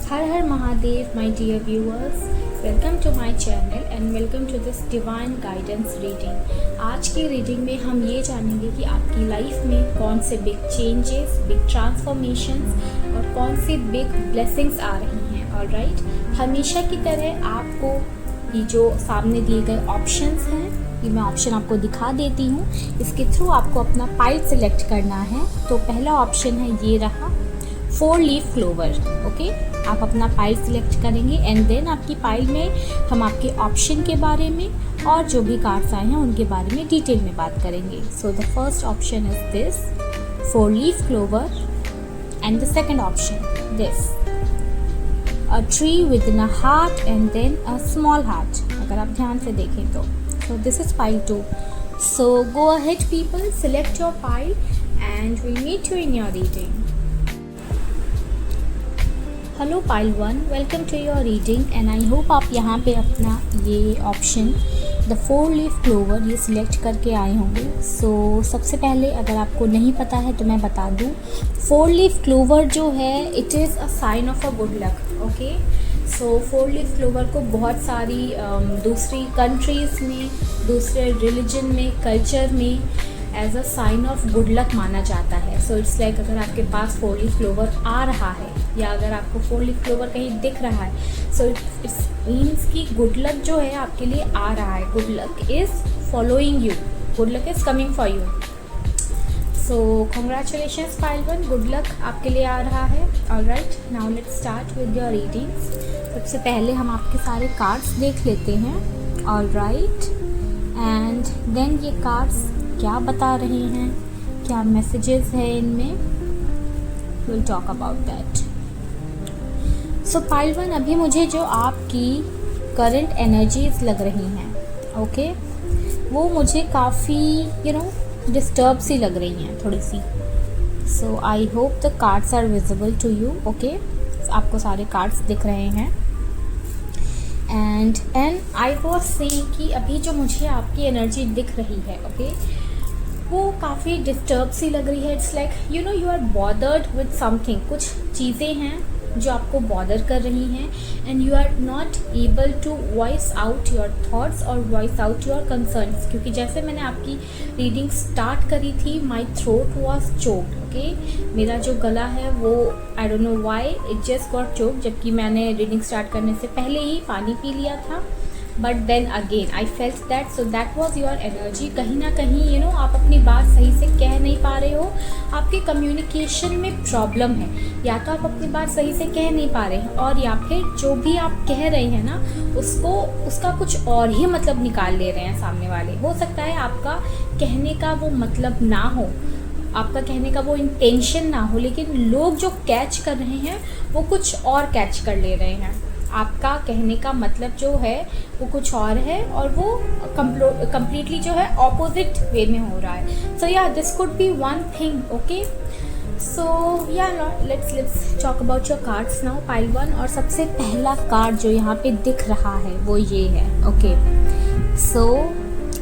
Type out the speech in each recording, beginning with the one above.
हर हर Mahadev my dear viewers, welcome to my channel and welcome to this divine guidance reading. आज की reading में हम ये जानेंगे कि आपकी लाइफ में कौन से बिग चेंजेस, बिग ट्रांसफॉर्मेशंस और कौन सी बिग ब्लेसिंग्स आ रही हैं। ऑलराइट, हमेशा की तरह आपको ये जो सामने दिए गए ऑप्शंस हैं, ये मैं ऑप्शन आपको दिखा देती हूँ। इसके थ्रू आपको अपना पाइल सेलेक्ट करना है। तो पहला ऑप्शन है ये रहा, 4 लीफ क्लोवर। ओके, आप अपना पाइल सिलेक्ट करेंगे एंड देन आपकी पाइल में हम आपके ऑप्शन के बारे में और जो भी कार्ड्स आए हैं उनके बारे में डिटेल में बात करेंगे। So the first option is this 4 leaf clover and the second option this a tree within a heart and then a small heart. अगर आप ध्यान से देखें तो this is pile 2। So go ahead people, select your pile and we meet you in your reading. Hello pile 1, welcome to your reading and I hope आप यहाँ पे अपना ये ऑप्शन द 4 लीफ क्लोवर ये सिलेक्ट करके आए होंगे। सो सबसे पहले अगर आपको नहीं पता है तो मैं बता दूँ, 4 लीफ क्लोवर जो है it is a sign of a good luck. Okay, so 4 leaf clover को बहुत सारी दूसरी कंट्रीज़ में, दूसरे रिलीजन में, कल्चर में as a sign of good luck माना जाता है। सो इट्स लाइक अगर आपके पास 4 लीफ क्लोवर आ रहा है या अगर आपको 4 लीफ क्लोवर कहीं दिख रहा है, सो इट्स मीन्स कि गुड लक जो है आपके लिए आ रहा है। Good luck is following you, good luck is coming for you. So congratulations pile 1, good luck आपके लिए आ रहा है। Alright, now let's start with your readings. सबसे पहले हम आपके सारे कार्ड्स देख लेते हैं। ऑलराइट, एंड देन ये कार्ड्स क्या बता रहे हैं, क्या मैसेजेस है इनमें, will talk about that. So pile 1, अभी मुझे जो आपकी करंट एनर्जीज लग रही हैं, ओके, वो मुझे काफ़ी डिस्टर्ब सी लग रही हैं थोड़ी सी। So I hope the cards are visible to you. Okay, आपको सारे कार्ड्स दिख रहे हैं एंड आई वॉज सेइंग कि अभी जो मुझे आपकी एनर्जी दिख रही है, ओके, वो काफ़ी डिस्टर्ब सी लग रही है। It's like you are bothered with something. कुछ चीज़ें हैं जो आपको बॉदर कर रही हैं and you are not able to voice out your thoughts और वॉइस आउट योर कंसर्न्स। क्योंकि जैसे मैंने आपकी रीडिंग स्टार्ट करी थी, my throat was choked. Okay, मेरा जो गला है वो I don't know why it just got choked, जबकि मैंने रीडिंग स्टार्ट करने से पहले ही पानी पी लिया था। But then again I felt that, so that was your energy. कहीं ना कहीं आप अपनी बात सही से कह नहीं पा रहे हो, आपके कम्युनिकेशन में प्रॉब्लम है। या तो आप अपनी बात सही से कह नहीं पा रहे हैं और या फिर जो भी आप कह रहे हैं ना उसका कुछ और ही मतलब निकाल ले रहे हैं सामने वाले। हो सकता है आपका कहने का वो मतलब ना हो, आपका कहने का वो इंटेंशन ना हो, लेकिन लोग जो कैच कर रहे हैं वो कुछ और कैच कर ले रहे हैं। आपका कहने का मतलब जो है वो कुछ और है और वो कम्प्लीटली जो है ऑपोजिट वे में हो रहा है। So yeah this could be one thing. Okay, so yeah let's talk about your cards now pile 1। और सबसे पहला कार्ड जो यहाँ पे दिख रहा है वो ये है। ओके, सो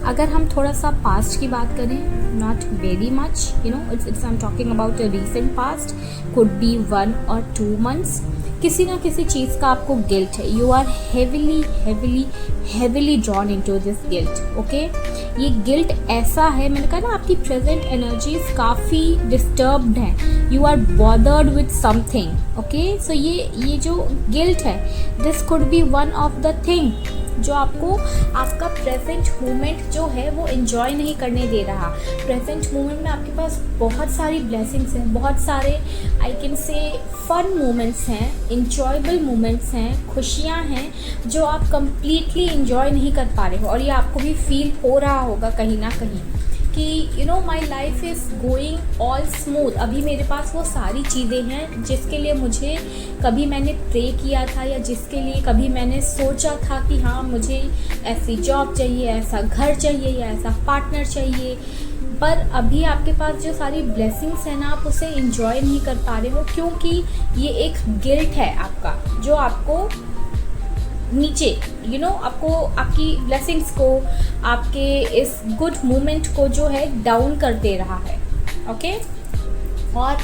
अगर हम थोड़ा सा पास्ट की बात करें, not very much, it's I am talking about a recent past, could be 1 or 2 months। किसी ना किसी चीज़ का आपको गिल्ट है। You are heavily drawn into this guilt. Okay, ये गिल्ट ऐसा है, मैंने कहा ना आपकी प्रेजेंट एनर्जीज काफ़ी डिस्टर्ब्ड हैं। You are bothered with something. Okay, so ये जो गिल्ट है, this could be one of the thing जो आपको आपका प्रेजेंट मोमेंट जो है वो एंजॉय नहीं करने दे रहा। प्रेजेंट मोमेंट में आपके पास बहुत सारी ब्लेसिंग्स हैं, बहुत सारे I can say fun moments हैं, इंजॉयबल मोमेंट्स हैं, खुशियाँ हैं जो आप कंप्लीटली इंजॉय नहीं कर पा रहे हो। और ये आपको भी फील हो रहा होगा कहीं ना कहीं कि my life is going all smooth. अभी मेरे पास वो सारी चीज़ें हैं जिसके लिए मुझे कभी मैंने प्रे किया था या जिसके लिए कभी मैंने सोचा था कि हाँ मुझे ऐसी जॉब चाहिए, ऐसा घर चाहिए या ऐसा पार्टनर चाहिए। पर अभी आपके पास जो सारी ब्लेसिंग्स हैं ना, आप उसे इंजॉय नहीं कर पा रहे हो क्योंकि ये एक गिल्ट है आपका जो आपको नीचे आपको आपकी ब्लेसिंग्स को, आपके इस गुड मोमेंट को जो है डाउन कर दे रहा है। ओके, और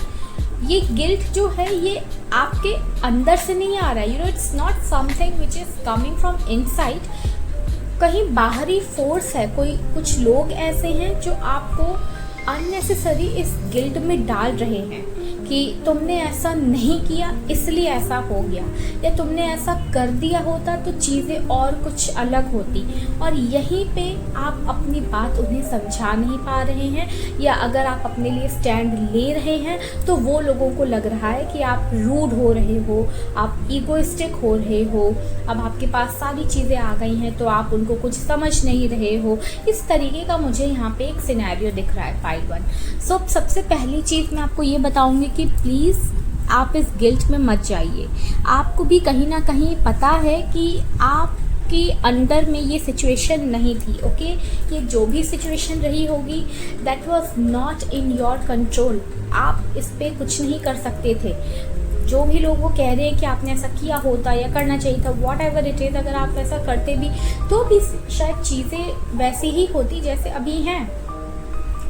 ये गिल्ट जो है ये आपके अंदर से नहीं आ रहा है, you know it's not something which is coming from inside, कहीं बाहरी फोर्स है, कोई कुछ लोग ऐसे हैं जो आपको अननेसेसरी इस गिल्ट में डाल रहे हैं कि तुमने ऐसा नहीं किया इसलिए ऐसा हो गया, या तुमने ऐसा कर दिया होता तो चीज़ें और कुछ अलग होती। और यहीं पे आप अपनी बात उन्हें समझा नहीं पा रहे हैं, या अगर आप अपने लिए स्टैंड ले रहे हैं तो वो लोगों को लग रहा है कि आप रूड हो रहे हो, आप ईगोइस्टिक हो रहे हो, अब आपके पास सारी चीज़ें आ गई हैं तो आप उनको कुछ समझ नहीं रहे हो। इस तरीके का मुझे यहाँ पे एक सिनेरियो दिख रहा है पाइल 1। सो सबसे पहली चीज़ मैं आपको ये बताऊँगी कि प्लीज़ आप इस गिल्ट में मत जाइए। आपको भी कहीं ना कहीं पता है कि आपके अंडर में ये सिचुएशन नहीं थी, ओके। ये जो भी सिचुएशन रही होगी that was not in your control, आप इस पे कुछ नहीं कर सकते थे। जो भी लोग वो कह रहे हैं कि आपने ऐसा किया होता या करना चाहिए था, वॉट एवर इट इज़, अगर आप ऐसा करते भी तो भी शायद चीज़ें वैसी ही होती जैसे अभी हैं।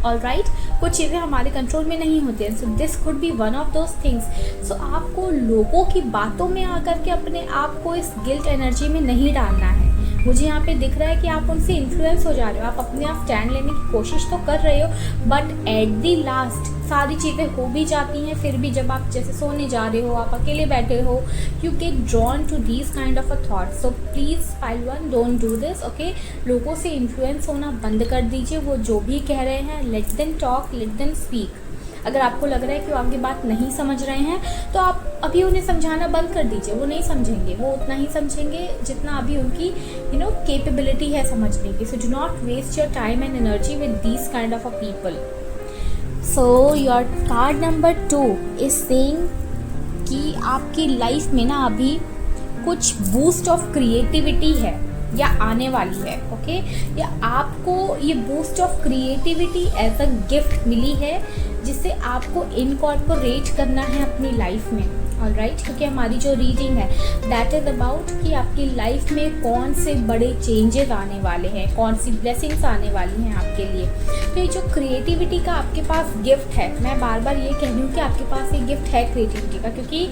ऑलराइट, कुछ चीज़ें हमारे कंट्रोल में नहीं होती हैं। So this could be one of those things. So आपको लोगों की बातों में आकर के अपने आप को इस गिल्ट एनर्जी में नहीं डालना है। मुझे यहाँ पे दिख रहा है कि आप उनसे इन्फ्लुएंस हो जा रहे हो, आप अपने आप स्टैंड लेने की कोशिश तो कर रहे हो, बट एट दी लास्ट सारी चीज़ें हो भी जाती हैं। फिर भी जब आप जैसे सोने जा रहे हो, आप अकेले बैठे हो, you get drawn to these kind of a thought. So please pile 1 don't do this, okay. लोगों से इन्फ्लुएंस होना बंद कर दीजिए। वो जो भी कह रहे हैं let them talk, let them speak. अगर आपको लग रहा है कि वो आपकी बात नहीं समझ रहे हैं तो आप अभी उन्हें समझाना बंद कर दीजिए। वो नहीं समझेंगे, वो उतना ही समझेंगे जितना अभी उनकी कैपेबिलिटी है समझने की। So do not waste your time and energy with these kind of a people. So your card number 2 is saying कि आपकी लाइफ में ना अभी कुछ बूस्ट ऑफ क्रिएटिविटी है या आने वाली है, ओके। या आपको ये boost of creativity as a gift मिली है जिसे आपको इनकॉर्पोरेट करना है अपनी लाइफ में। ऑलराइट, क्योंकि हमारी जो रीडिंग है दैट इज़ अबाउट कि आपकी लाइफ में कौन से बड़े चेंजेस आने वाले हैं, कौन सी ब्लेसिंग्स आने वाली हैं आपके लिए। तो ये जो क्रिएटिविटी का आपके पास गिफ्ट है, मैं बार बार ये कह रही हूँ कि आपके पास ये गिफ्ट है क्रिएटिविटी का, क्योंकि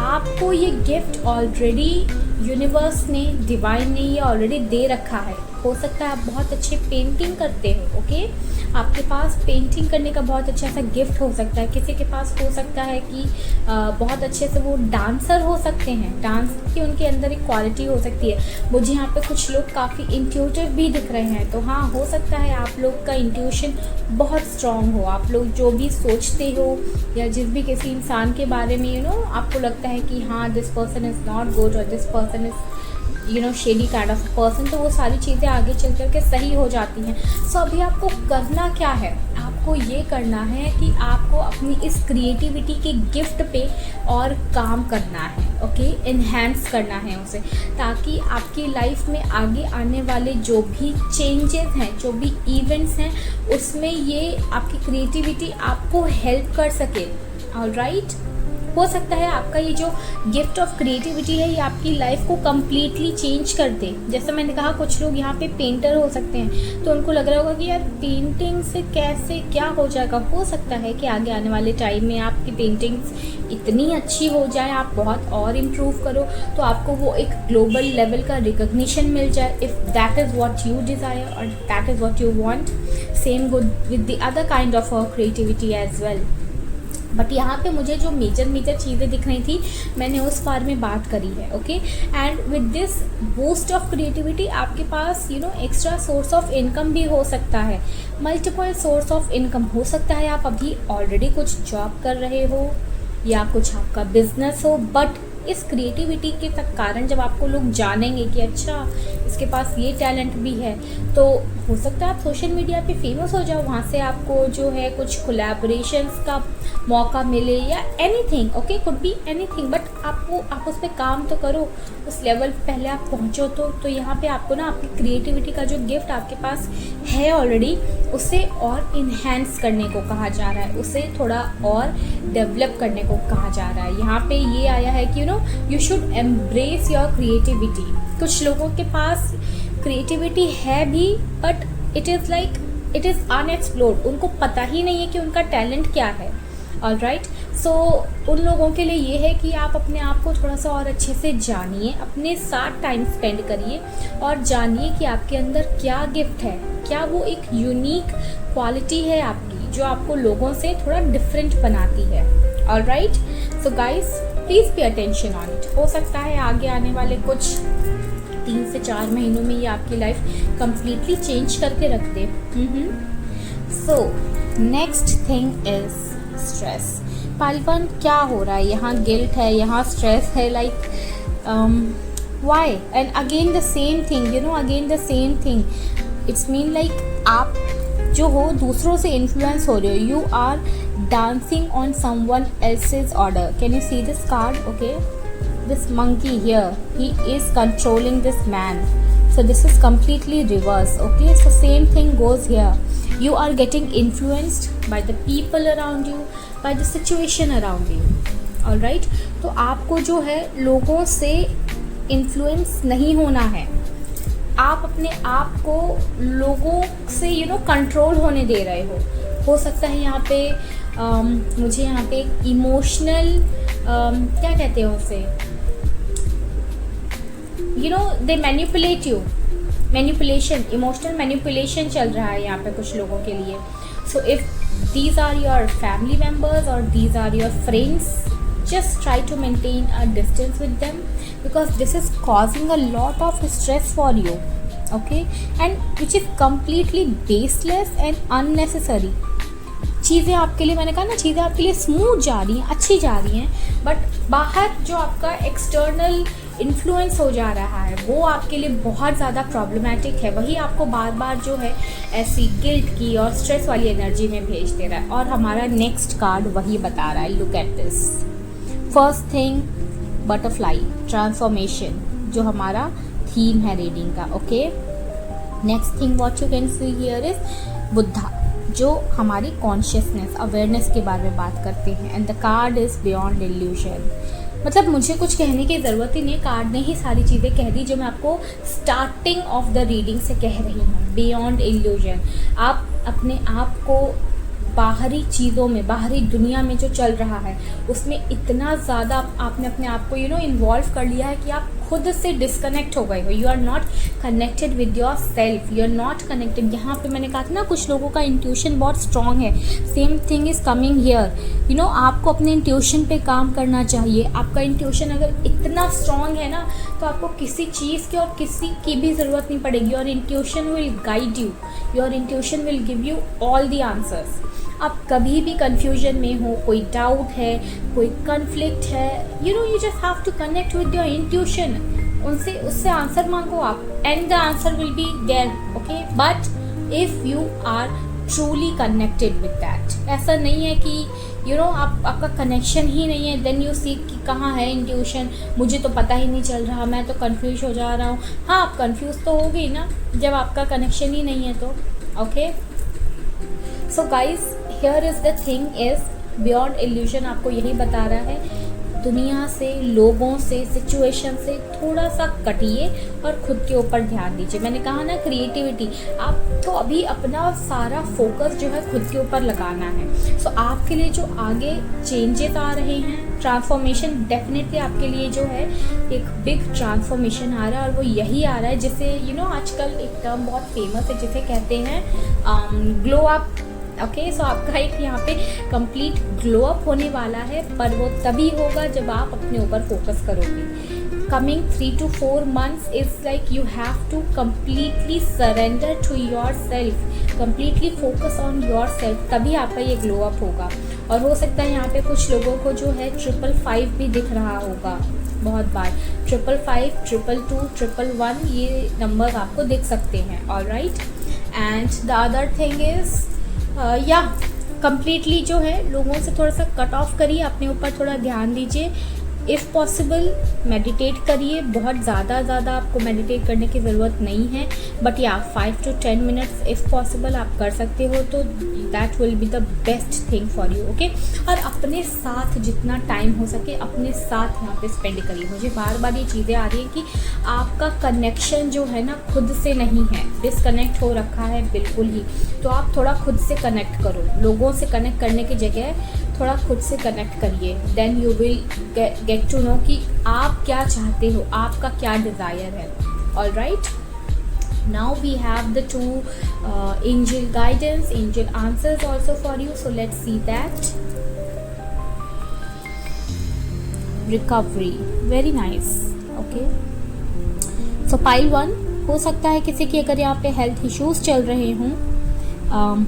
आपको ये गिफ्ट ऑलरेडी यूनिवर्स ने, डिवाइन ने ये ऑलरेडी दे रखा है। हो सकता है आप बहुत अच्छे पेंटिंग करते हो, ओके। आपके पास पेंटिंग करने का बहुत अच्छा सा गिफ्ट हो सकता है। किसी के पास हो सकता है कि बहुत अच्छे से वो डांसर हो सकते हैं, डांस की उनके अंदर एक क्वालिटी हो सकती है। मुझे यहाँ पे कुछ लोग काफ़ी इंट्यूटिव भी दिख रहे हैं, तो हाँ, हो सकता है आप लोग का इंट्यूशन बहुत स्ट्रॉन्ग हो। आप लोग जो भी सोचते हो या जिस भी किसी इंसान के बारे में आपको लगता है कि हाँ this person is not good और this person is shady kind of person, तो वो सारी चीज़ें आगे चल कर के सही हो जाती हैं। सो अभी आपको करना क्या है, आपको ये करना है कि आपको अपनी इस क्रिएटिविटी के गिफ्ट पे और काम करना है, ओके। इन्हेंस करना है उसे, ताकि आपकी लाइफ में आगे आने वाले जो भी चेंजेस हैं, जो भी इवेंट्स हैं, उसमें ये आपकी क्रिएटिविटी आपको हेल्प कर सके। ऑलराइट, हो सकता है आपका ये जो गिफ्ट ऑफ क्रिएटिविटी है ये आपकी लाइफ को कम्प्लीटली चेंज कर दे। जैसे मैंने कहा, कुछ लोग यहाँ पे पेंटर हो सकते हैं, तो उनको लग रहा होगा कि यार पेंटिंग से कैसे क्या हो जाएगा। हो सकता है कि आगे आने वाले टाइम में आपकी पेंटिंग्स इतनी अच्छी हो जाए, आप बहुत और इम्प्रूव करो, तो आपको वो एक ग्लोबल लेवल का रिकग्निशन मिल जाए। If that is what you desire और that is what you want, same good with the other kind of creativity as well. But यहाँ पे मुझे जो मेजर चीज़ें दिख रही थी मैंने उस बारे में बात करी है, okay. And with this boost of creativity आपके पास एक्स्ट्रा सोर्स ऑफ इनकम भी हो सकता है, मल्टीपल सोर्स ऑफ इनकम हो सकता है। आप अभी ऑलरेडी कुछ जॉब कर रहे हो या कुछ आपका बिजनेस हो, बट इस क्रिएटिविटी के कारण जब आपको लोग जानेंगे कि अच्छा इसके पास ये टैलेंट भी है, तो हो सकता है आप सोशल मीडिया पे फेमस हो जाओ, वहाँ से आपको जो है कुछ कोलैबोरेशंस का मौका मिले या anything, okay, could be anything. But आप उस पर काम तो करो, उस लेवल पे पहले आप पहुँचो। तो यहाँ पे आपको ना आपकी क्रिएटिविटी का जो गिफ्ट आपके पास है ऑलरेडी, उसे और इन्हेंस करने को कहा जा रहा है, उसे थोड़ा और डेवलप करने को कहा जा रहा है। यहाँ पे ये आया है कि you should embrace your creativity. कुछ लोगों के पास क्रिएटिविटी है भी, बट इट इज़ अनएक्सप्लोर्ड, उनको पता ही नहीं है कि उनका टैलेंट क्या है। ऑलराइट, सो उन लोगों के लिए ये है कि आप अपने आप को थोड़ा सा और अच्छे से जानिए, अपने साथ टाइम स्पेंड करिए और जानिए कि आपके अंदर क्या गिफ्ट है, क्या वो एक यूनिक क्वालिटी है आपकी जो आपको लोगों से थोड़ा डिफरेंट बनाती है। Alright, so guys please pay attention on it. हो सकता है आगे आने वाले कुछ 3 से 4 महीनों में ये आपकी लाइफ कंप्लीटली चेंज करके रख दे। So next thing is stress. Pile one क्या हो रहा है यहाँ? गिल्ट है, यहाँ स्ट्रेस है, like why? And again the same thing, you know, again the same thing. It's mean like आप जो हो दूसरों से इन्फ्लुएंस हो रहे हो, you are dancing on someone else's order. Can you see this card? Okay, this monkey here, he is controlling this man, so this is completely reverse. Okay, so same thing goes here. You are getting influenced by the people around you, by the situation around you. All right, तो आपको जो है लोगों से influence नहीं होना है। आप अपने आप को लोगों से कंट्रोल होने दे रहे हो सकता है यहाँ पे मुझे यहाँ पे इमोशनल क्या कहते हैं उसे, they manipulate you, manipulation, emotional manipulation चल रहा है यहाँ पे कुछ लोगों के लिए। So if these are your family members और these are your friends, just try to maintain a distance with them because this is causing a lot of stress for you, okay, and which is completely baseless and unnecessary. चीज़ें आपके लिए, मैंने कहा ना, चीज़ें आपके लिए स्मूथ जा रही हैं, अच्छी जा रही हैं, बट बाहर जो आपका एक्सटर्नल इन्फ्लुएंस हो जा रहा है वो आपके लिए बहुत ज़्यादा प्रॉब्लमेटिक है। वही आपको बार बार जो है ऐसी गिल्ट की और स्ट्रेस वाली एनर्जी में भेज दे रहा है। और हमारा नेक्स्ट कार्ड वही बता रहा है, look at this. First thing, butterfly, transformation, जो हमारा थीम है रीडिंग का। Okay, next thing what you can see here is Buddha, जो हमारी कॉन्शियसनेस, अवेयरनेस के बारे में बात करते हैं। And the card is beyond illusion. मतलब मुझे कुछ कहने की ज़रूरत ही नहीं, कार्ड ने ही सारी चीज़ें कह दी जो मैं आपको स्टार्टिंग ऑफ द रीडिंग से कह रही हूँ। बियॉन्ड इल्यूजन, आप अपने आप को बाहरी चीज़ों में, बाहरी दुनिया में जो चल रहा है उसमें इतना ज़्यादा आपने अपने आप को इन्वॉल्व कर लिया है कि आप खुद से डिस्कनेक्ट हो गए हो। You are not connected with yourself, you are not connected. यहाँ पे मैंने कहा था ना, कुछ लोगों का इंट्यूशन बहुत स्ट्रॉन्ग है। Same thing is coming here. आपको अपने इंट्यूशन पे काम करना चाहिए। आपका इंट्यूशन अगर इतना स्ट्रॉन्ग है ना, तो आपको किसी चीज़ की और किसी की भी ज़रूरत नहीं पड़ेगी। Your intuition will guide you, your intuition will give you all the answers. आप कभी भी कंफ्यूजन में हो, कोई डाउट है, कोई कन्फ्लिक्ट है, you just have to connect with your intuition. उससे आंसर मांगो आप, and the answer will be there. Okay, but if you are truly connected with that, ऐसा नहीं है कि आपका कनेक्शन ही नहीं है, देन यू सी कि कहाँ है इंट्यूशन, मुझे तो पता ही नहीं चल रहा, मैं तो कंफ्यूज हो जा रहा हूँ। हाँ, आप कंफ्यूज तो हो गई ना जब आपका कनेक्शन ही नहीं है तो। Okay, so guys, here is the thing is beyond illusion आपको यही बता रहा है, दुनिया से, लोगों से, सिचुएशन से थोड़ा सा कटिए और खुद के ऊपर ध्यान दीजिए। मैंने कहा ना, क्रिएटिविटी, आपको अभी अपना सारा फोकस जो है खुद के ऊपर लगाना है। सो आपके लिए जो आगे चेंजेस आ रहे हैं, ट्रांसफॉर्मेशन डेफिनेटली आपके लिए जो है एक बिग ट्रांसफॉर्मेशन आ रहा है, और वो यही आ रहा है जिसे आजकल एक टर्म बहुत फेमस है जिसे कहते हैं ग्लो अप। ओके, सो आपका एक यहाँ पे कंप्लीट ग्लो अप होने वाला है, पर वो तभी होगा जब आप अपने ऊपर फोकस करोगे। Coming 3 to 4 months is like you have to completely surrender to yourself, completely focus on yourself, तभी आपका ये ग्लो अप होगा। और हो सकता है यहाँ पे कुछ लोगों को जो है 555 भी दिख रहा होगा बहुत बार, 555, 222, 111, ये नंबर आपको दिख सकते हैं। Alright, and the other thing is या कम्प्लीटली जो है लोगों से थोड़ा सा कट ऑफ करिए, अपने ऊपर थोड़ा ध्यान दीजिए। इफ़ पॉसिबल मेडिटेट करिए, बहुत ज़्यादा आपको मेडिटेट करने की ज़रूरत नहीं है, बट या 5 to 10 मिनट्स इफ़ पॉसिबल आप कर सकते हो तो that will be the best thing for you. Okay, और अपने साथ जितना टाइम हो सके अपने साथ यहाँ पे स्पेंड करिए। मुझे बार बार ये चीज़ें आ रही हैं कि आपका कनेक्शन जो है ना खुद से नहीं है, डिसकनेक्ट हो रखा है बिल्कुल ही। तो आप थोड़ा खुद से कनेक्ट करो, लोगों से कनेक्ट करने की जगह थोड़ा खुद से कनेक्ट करिए, then you will get to know कि आप क्या चाहते हो, आपका क्या डिज़ायर है. All right, now we have the two angel guidance, angel answers also for you, so let's see that. Recovery, very nice. Okay, so pile 1, हो सकता है किसी की अगर यहाँ पे हेल्थ इश्यूज चल रहे हों.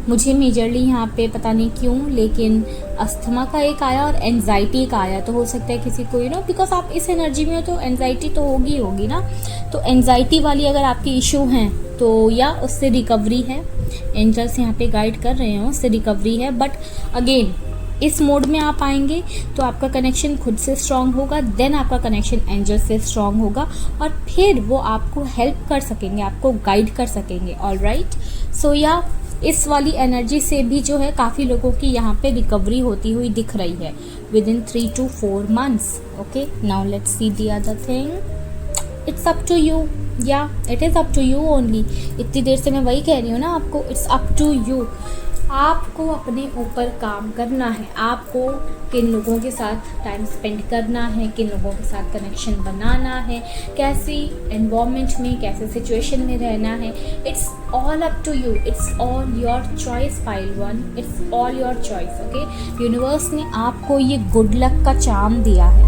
मुझे मेजरली यहाँ पे पता नहीं क्यों लेकिन अस्थमा का एक आया और एंजाइटी का आया, तो हो सकता है किसी को बिकॉज आप इस एनर्जी में हो तो एंजाइटी तो होगी ना. तो एंजाइटी वाली अगर आपकी इशू हैं तो या उससे रिकवरी है, एंजल्स यहाँ पे गाइड कर रहे हैं, उससे रिकवरी है. बट अगेन इस मोड में आप आएंगे तो आपका कनेक्शन खुद से स्ट्रांग होगा, देन आपका कनेक्शन एंजल से स्ट्रांग होगा और फिर वो आपको हेल्प कर सकेंगे, आपको गाइड कर सकेंगे. ऑल राइट, सो या इस वाली एनर्जी से भी जो है काफ़ी लोगों की यहाँ पे रिकवरी होती हुई दिख रही है within 3 to 4 months. Okay, now let's see the other thing. It's up to you, yeah it is up to you only. इतनी देर से मैं वही कह रही हूँ ना आपको, इट्स अप टू यू. आपको अपने ऊपर काम करना है, आपको किन लोगों के साथ टाइम स्पेंड करना है, किन लोगों के साथ कनेक्शन बनाना है, कैसी एनवायरनमेंट में, कैसे सिचुएशन में रहना है. It's all up to you, it's all your choice pile 1, it's all your choice. Okay, universe ने आपको ये गुड लक का चार्म दिया है,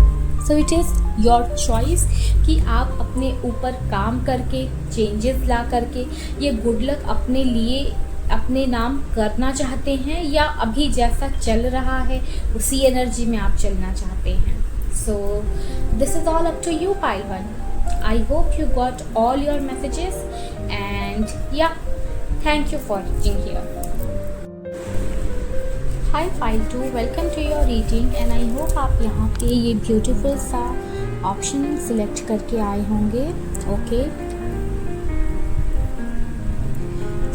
so it is your choice कि आप अपने ऊपर काम करके, चेंजेस ला करके ये गुड लक अपने लिए, अपने नाम करना चाहते हैं या अभी जैसा चल रहा है उसी एनर्जी में आप चलना चाहते हैं. So this is all up to you pile 1. I hope you got all your messages and yeah thank you for reaching here. Hi pile 2, welcome to your reading and I hope आप यहाँ पे ये beautiful सा option select करके आए होंगे. Okay,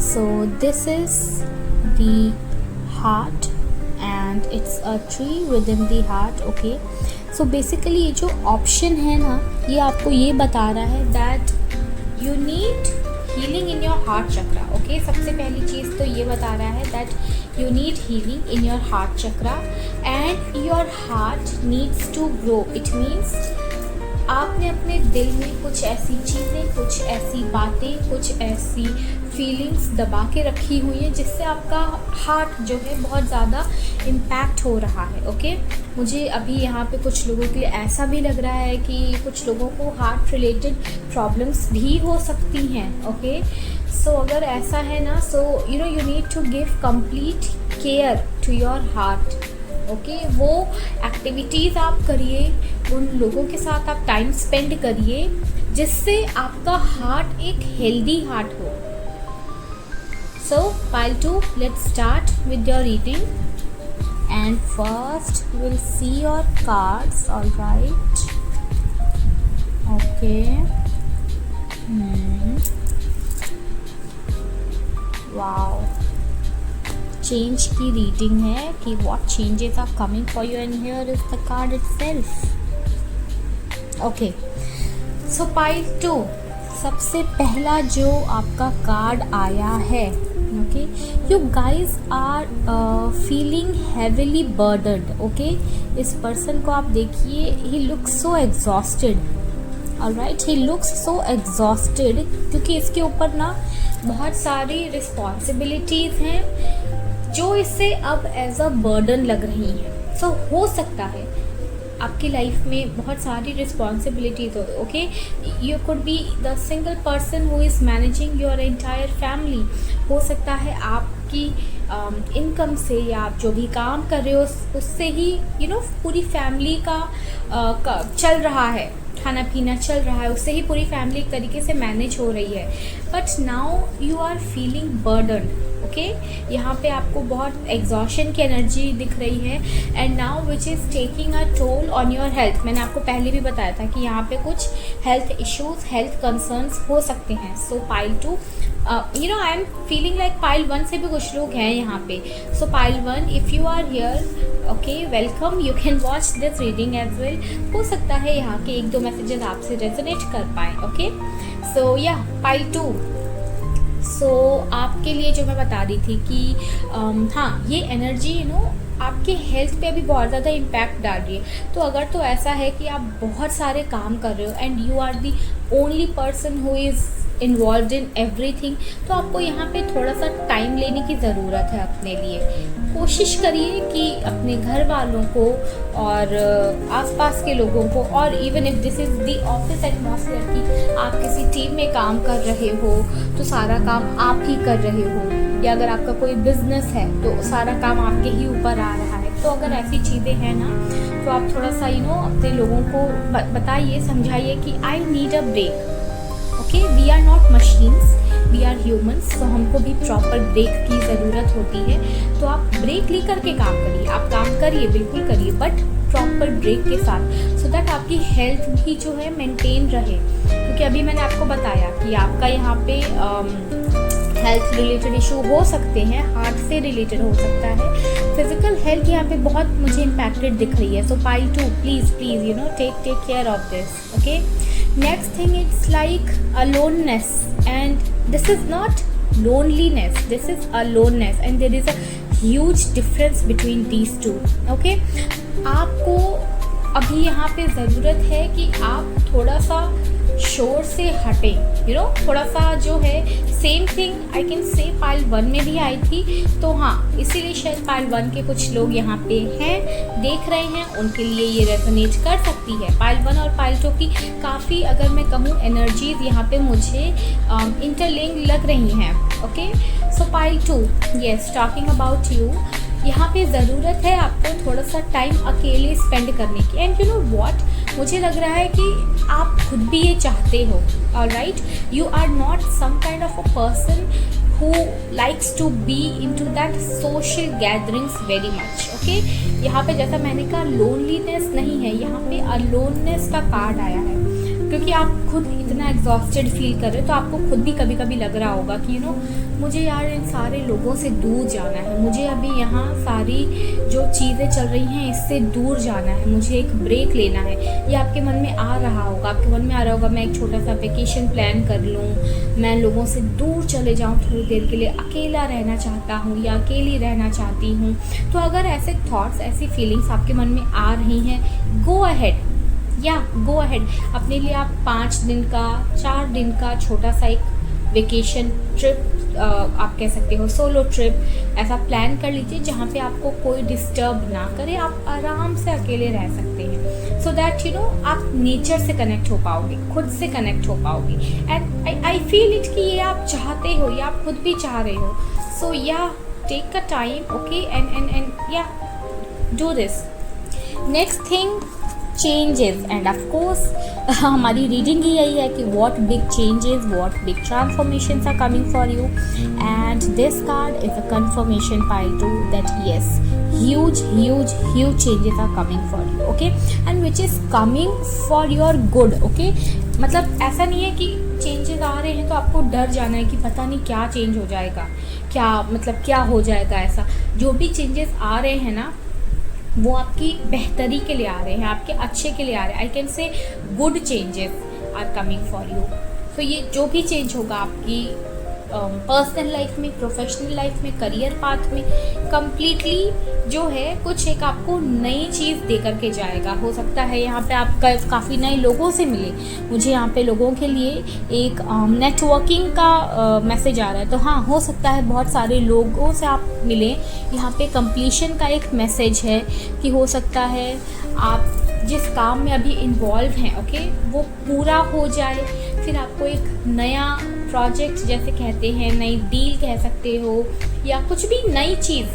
so this is the heart and it's a tree within the heart. okay, so basically ये जो ऑप्शन है ना, ये आपको ये बता रहा है that you need healing in your heart chakra. okay, सबसे पहली चीज़ तो ये बता रहा है that you need healing in your heart chakra and your heart needs to grow. it means आपने अपने दिल में कुछ ऐसी चीज़ें, कुछ ऐसी बातें, कुछ ऐसी फीलिंग्स दबा के रखी हुई हैं जिससे आपका हार्ट जो है बहुत ज़्यादा इम्पैक्ट हो रहा है. ओके, मुझे अभी यहाँ पे कुछ लोगों के लिए ऐसा भी लग रहा है कि कुछ लोगों को हार्ट रिलेटेड प्रॉब्लम्स भी हो सकती हैं. ओके, सो अगर ऐसा है ना, so you need to give complete care to your heart. Okay, वो एक्टिविटीज़ आप करिए, उन लोगों के साथ आप टाइम स्पेंड करिए जिससे आपका हार्ट एक हेल्दी हार्ट हो. So pile 2, let's start with your reading and first we'll see your cards. all right, okay. wow, change की reading है कि what changes are coming for you and here is the card itself. okay, so pile 2, सबसे पहला जो आपका card आया है. Okay, you guys are feeling heavily burdened. Okay, इस पर्सन को आप देखिए, he looks so exhausted. Alright, he looks so exhausted क्योंकि इसके ऊपर ना बहुत सारी रिस्पॉन्सिबिलिटीज़ हैं जो इससे अब एज अ बर्डन लग रही हैं. सो हो सकता है आपकी लाइफ में बहुत सारी रिस्पॉन्सिबिलिटीज हो. Okay, you could be the single person who is managing your entire family. हो सकता है आपकी इनकम से या आप जो भी काम कर रहे हो उससे ही पूरी फैमिली का चल रहा है, खाना पीना चल रहा है, उससे ही पूरी फैमिली एक तरीके से मैनेज हो रही है. But now you are feeling burdened. Okay, यहाँ पे आपको बहुत एग्जॉशन की एनर्जी दिख रही है and now which is taking a toll on your health. मैंने आपको पहले भी बताया था कि यहाँ पे कुछ हेल्थ इश्यूज, हेल्थ कंसर्न्स हो सकते हैं. So pile 2, I am feeling like pile 1 से भी कुछ लोग हैं यहाँ पे. So pile 1, if you are here, okay, welcome, you can watch this reading as well. हो सकता है यहाँ के 1-2 मैसेजेस आपसे रेजोनेट कर पाएँ. ओके, सो या पाइल 2, सो आपके लिए जो मैं बता रही थी कि हाँ, ये एनर्जी आपके हेल्थ पे भी बहुत ज़्यादा इम्पैक्ट डाल रही है। तो अगर तो ऐसा है कि आप बहुत सारे काम कर रहे हो and you are the only person who is involve in everything, तो आपको यहाँ पे थोड़ा सा टाइम लेने की ज़रूरत है अपने लिए। कोशिश करिए कि अपने घर वालों को और आसपास के लोगों को, और even if this is the office atmosphere कि आप किसी टीम में काम कर रहे हो तो सारा काम आप ही कर रहे हो, या अगर आपका कोई बिजनेस है तो सारा काम आपके ही ऊपर आ रहा है, तो अगर ऐसी चीज़ें हैं ना तो आप थोड़ा सा अपने लोगों को बताइए, समझाइए कि I need a break. Okay, we are not machines, we are humans, तो हमको भी प्रॉपर ब्रेक की ज़रूरत होती है। तो आप ब्रेक लेकर के काम करिए, आप काम करिए, बिल्कुल करिए, बट प्रॉपर ब्रेक के साथ, सो दैट आपकी हेल्थ भी जो है मेंटेन रहे। क्योंकि अभी मैंने आपको बताया कि आपका यहाँ पे हेल्थ रिलेटेड इशू हो सकते हैं, हार्ट से रिलेटेड हो सकता है, फिजिकल हेल्थ यहाँ पे बहुत मुझे इम्पैक्टेड दिख रही है। So pile 2 please take care of this. Okay, next thing, it's like aloneness, and this is not loneliness, this is aloneness, and there is a huge difference between these two. Okay, आपको अभी यहाँ पे ज़रूरत है कि आप थोड़ा सा शोर से हटें, थोड़ा सा जो है, सेम थिंग आई कैन से पाइल 1 में भी आई थी। तो हाँ, इसीलिए शायद पाइल 1 के कुछ लोग यहाँ पे हैं, देख रहे हैं, उनके लिए ये रेजोनेट कर सकती है। पाइल 1 और पाइल 2 की काफ़ी, अगर मैं कहूँ, एनर्जीज यहाँ पे मुझे इंटरलिंक लग रही हैं। Okay, so pile 2, yes, talking about you, यहाँ पे ज़रूरत है आपको थोड़ा सा टाइम अकेले स्पेंड करने की। एंड यू नो व्हाट, मुझे लग रहा है कि आप खुद भी ये चाहते हो। Alright, you are not some kind of a person who likes to be into that social gatherings very much. Okay, यहाँ पे जैसा मैंने कहा लोनलीनेस नहीं है, यहाँ पे अलोननेस का कार्ड आया है, क्योंकि आप खुद इतना एग्जॉस्टेड फील कर रहे हो, तो आपको खुद भी कभी कभी लग रहा होगा कि मुझे यार इन सारे लोगों से दूर जाना है, मुझे अभी यहाँ सारी जो चीज़ें चल रही हैं इससे दूर जाना है, मुझे एक ब्रेक लेना है। ये आपके मन में आ रहा होगा, आपके मन में आ रहा होगा मैं एक छोटा सा वेकेशन प्लान कर लूँ, मैं लोगों से दूर चले जाऊँ, थोड़ी देर के लिए अकेला रहना चाहता हूँ या अकेली रहना चाहती हूँ। तो अगर ऐसे थॉट्स, ऐसी फीलिंग्स आपके मन में आ रही हैं, गो अहेड, गो अहेड, अपने लिए आप 5 दिन का, 4 दिन का छोटा सा एक वेकेशन ट्रिप, आप कह सकते हो सोलो ट्रिप, ऐसा प्लान कर लीजिए जहाँ पे आपको कोई डिस्टर्ब ना करे, आप आराम से अकेले रह सकते हैं, सो दैट आप नेचर से कनेक्ट हो पाओगे, खुद से कनेक्ट हो पाओगे। एंड आई फील इट कि ये आप चाहते हो, ये आप खुद भी चाह रहे हो। So take a time, okay, and do this. Next thing, changes, and of course हमारी रीडिंग ही यही है कि what big changes, what big transformations are coming for you, and this card is a confirmation pile 2 that yes, huge changes are coming for you, okay, and which is coming for your good. Okay, मतलब ऐसा नहीं है कि changes आ रहे हैं तो आपको डर जाना है कि पता नहीं क्या चेंज हो जाएगा, क्या हो जाएगा। ऐसा जो भी चेंजेस आ रहे हैं ना, वो आपकी बेहतरी के लिए आ रहे हैं, आपके अच्छे के लिए आ रहे हैं। I can say good changes are coming for you. तो ये जो भी चेंज होगा आपकी पर्सनल लाइफ में, प्रोफेशनल लाइफ में, करियर पाथ में, कम्प्लीटली जो है कुछ एक आपको नई चीज़ दे करके जाएगा। हो सकता है यहाँ पे आप काफ़ी नए लोगों से मिले, मुझे यहाँ पे लोगों के लिए एक नेटवर्किंग का मैसेज आ रहा है, तो हाँ, हो सकता है बहुत सारे लोगों से आप मिलें। यहाँ पे कंप्लीशन का एक मैसेज है कि हो सकता है आप जिस काम में अभी इन्वॉल्व हैं, ओके, वो पूरा हो जाए, फिर आपको एक नया प्रोजेक्ट जैसे कहते हैं, नई डील कह सकते हो, या कुछ भी नई चीज़,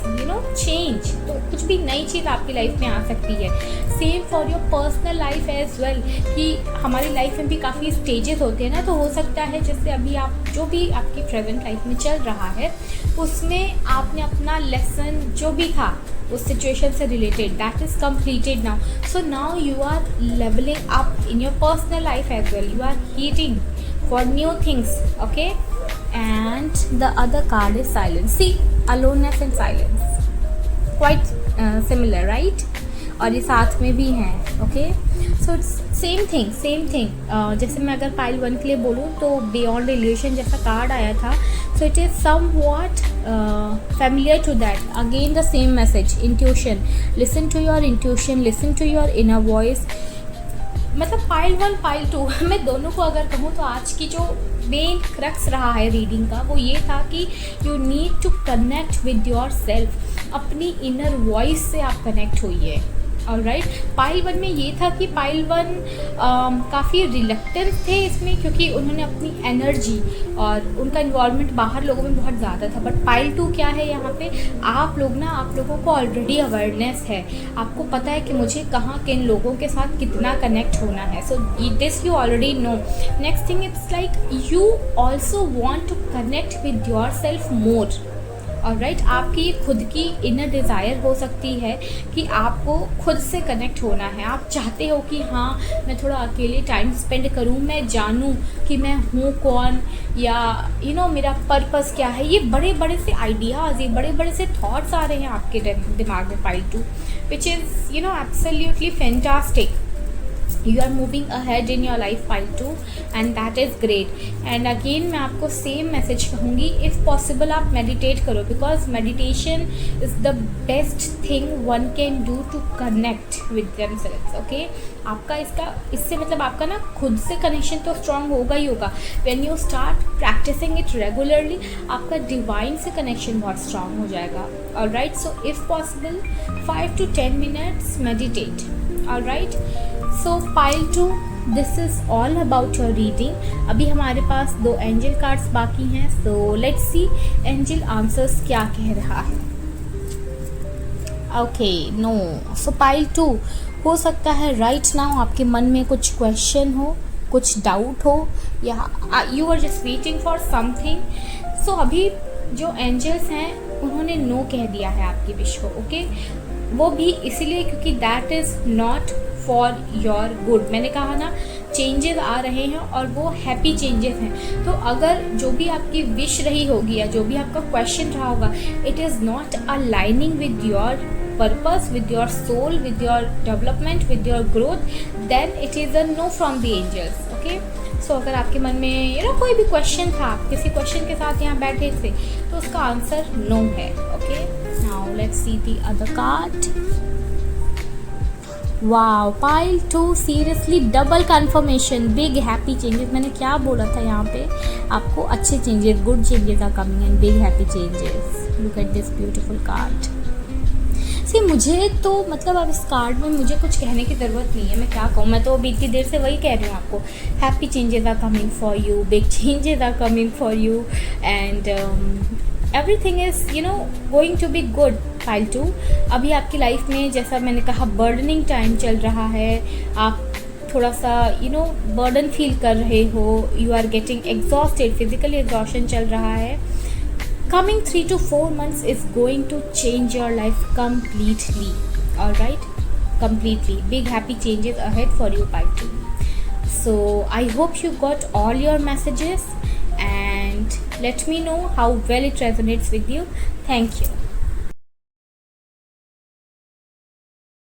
चेंज, तो कुछ भी नई चीज़ आपकी लाइफ में आ सकती है। Same for your personal life as well, कि हमारी लाइफ में भी काफ़ी स्टेजेस होते हैं ना, तो हो सकता है जैसे अभी आप जो भी आपकी प्रेजेंट लाइफ में चल रहा है उसमें आपने अपना लेसन जो भी था उस सिचुएशन से related, that is completed now. So now you are leveling up in your personal life as well. You are heating for new things, okay? And the other card is silence. See, aloneness and silence, quite similar, right? और ये साथ में भी हैं, okay. So it's same thing. जैसे मैं अगर pile 1 के लिए बोलूँ तो बियॉन्ड इल्यूशन जैसा कार्ड आया था, so it is somewhat familiar to that. Again the same message, intuition, listen to your intuition, listen to your inner voice. मतलब पाइल 1 पाइल 2 मैं दोनों को अगर कहूँ तो आज की जो मेन क्रक्स रहा है रीडिंग का वो ये था कि you need to connect with yourself, अपनी इनर वॉइस से आप कनेक्ट होइए। ऑलराइट, पाइल 1 में ये था कि पाइल 1 काफ़ी रिलक्टेंस थे इसमें, क्योंकि उन्होंने अपनी एनर्जी और उनका इन्वॉल्वमेंट बाहर लोगों में बहुत ज़्यादा था। बट पाइल 2 क्या है, यहाँ पे आप लोगों को ऑलरेडी अवेयरनेस है, आपको पता है कि मुझे कहाँ किन लोगों के साथ कितना कनेक्ट होना है। So this you already know. Next thing it's like you also want to connect with yourself more. Alright, आपकी ये खुद की इनर डिज़ायर हो सकती है कि आपको खुद से कनेक्ट होना है। आप चाहते हो कि हाँ मैं थोड़ा अकेले टाइम स्पेंड करूँ, मैं जानूँ कि मैं हूँ कौन, या मेरा पर्पस क्या है। ये बड़े बड़े से आइडियाज़, ये बड़े बड़े से थॉट्स आ रहे हैं आपके दिमाग में pile 2, which is absolutely fantastic. You are moving ahead in your life pile 2 and that is great. And again मैं आपको सेम मैसेज कहूँगी, if possible आप मेडिटेट करो, because meditation is the best thing one can do to connect with themselves. Okay, आपका इससे मतलब आपका ना खुद से कनेक्शन तो स्ट्रांग होगा ही होगा। When you start practicing it regularly आपका डिवाइन से कनेक्शन बहुत स्ट्रांग हो जाएगा। Alright, so if possible 5 to 10 minutes meditate. Alright, so pile 2 this is all about your reading। अभी हमारे पास 2 एंजल कार्ड्स बाकी हैं, so let's see angel answers क्या कह रहा है। ओके, नो, सो पाइल 2 हो सकता है राइट नाउ आपके मन में कुछ क्वेश्चन हो, कुछ डाउट हो, या you are just waiting for something. So अभी जो एंजल्स हैं उन्होंने नो कह दिया है आपकी विश को। ओके, वो भी इसीलिए क्योंकि that is not for your good. मैंने कहा ना चेंजेस आ रहे हैं और वो हैप्पी चेंजेस हैं। तो अगर जो भी आपकी विश रही होगी या जो भी आपका क्वेश्चन रहा होगा, it is not aligning with your purpose, with your soul, with your development, with your growth, then it is a no from the angels. Okay, so अगर आपके मन में कोई भी क्वेश्चन था, आप किसी क्वेश्चन के साथ यहाँ बैठे थे, तो उसका आंसर नो है। Okay, now let's see the other card. Wow, pile 2 seriously double confirmation, big happy changes. मैंने क्या बोला था यहाँ पे आपको, अच्छे changes, good changes are coming and big happy changes. Look at this beautiful card. See मुझे तो मतलब अब इस कार्ड में मुझे कुछ कहने की ज़रूरत नहीं है, मैं क्या कहूँ, मैं तो अभी इतनी देर से वही कह रही हूँ आपको। Happy changes are coming for you, big changes are coming for you, and everything is going to be good. Pile 2 अभी आपकी लाइफ में, जैसा मैंने कहा, बर्डनिंग टाइम चल रहा है, आप थोड़ा सा बर्डन फील कर रहे हो, you are getting exhausted, physically exhaustion चल रहा है। Coming 3 to 4 months is going to change your life completely. Alright, completely. Big happy changes ahead for you, Pile 2. So I hope you got all your messages and let me know how well it resonates with you. Thank you.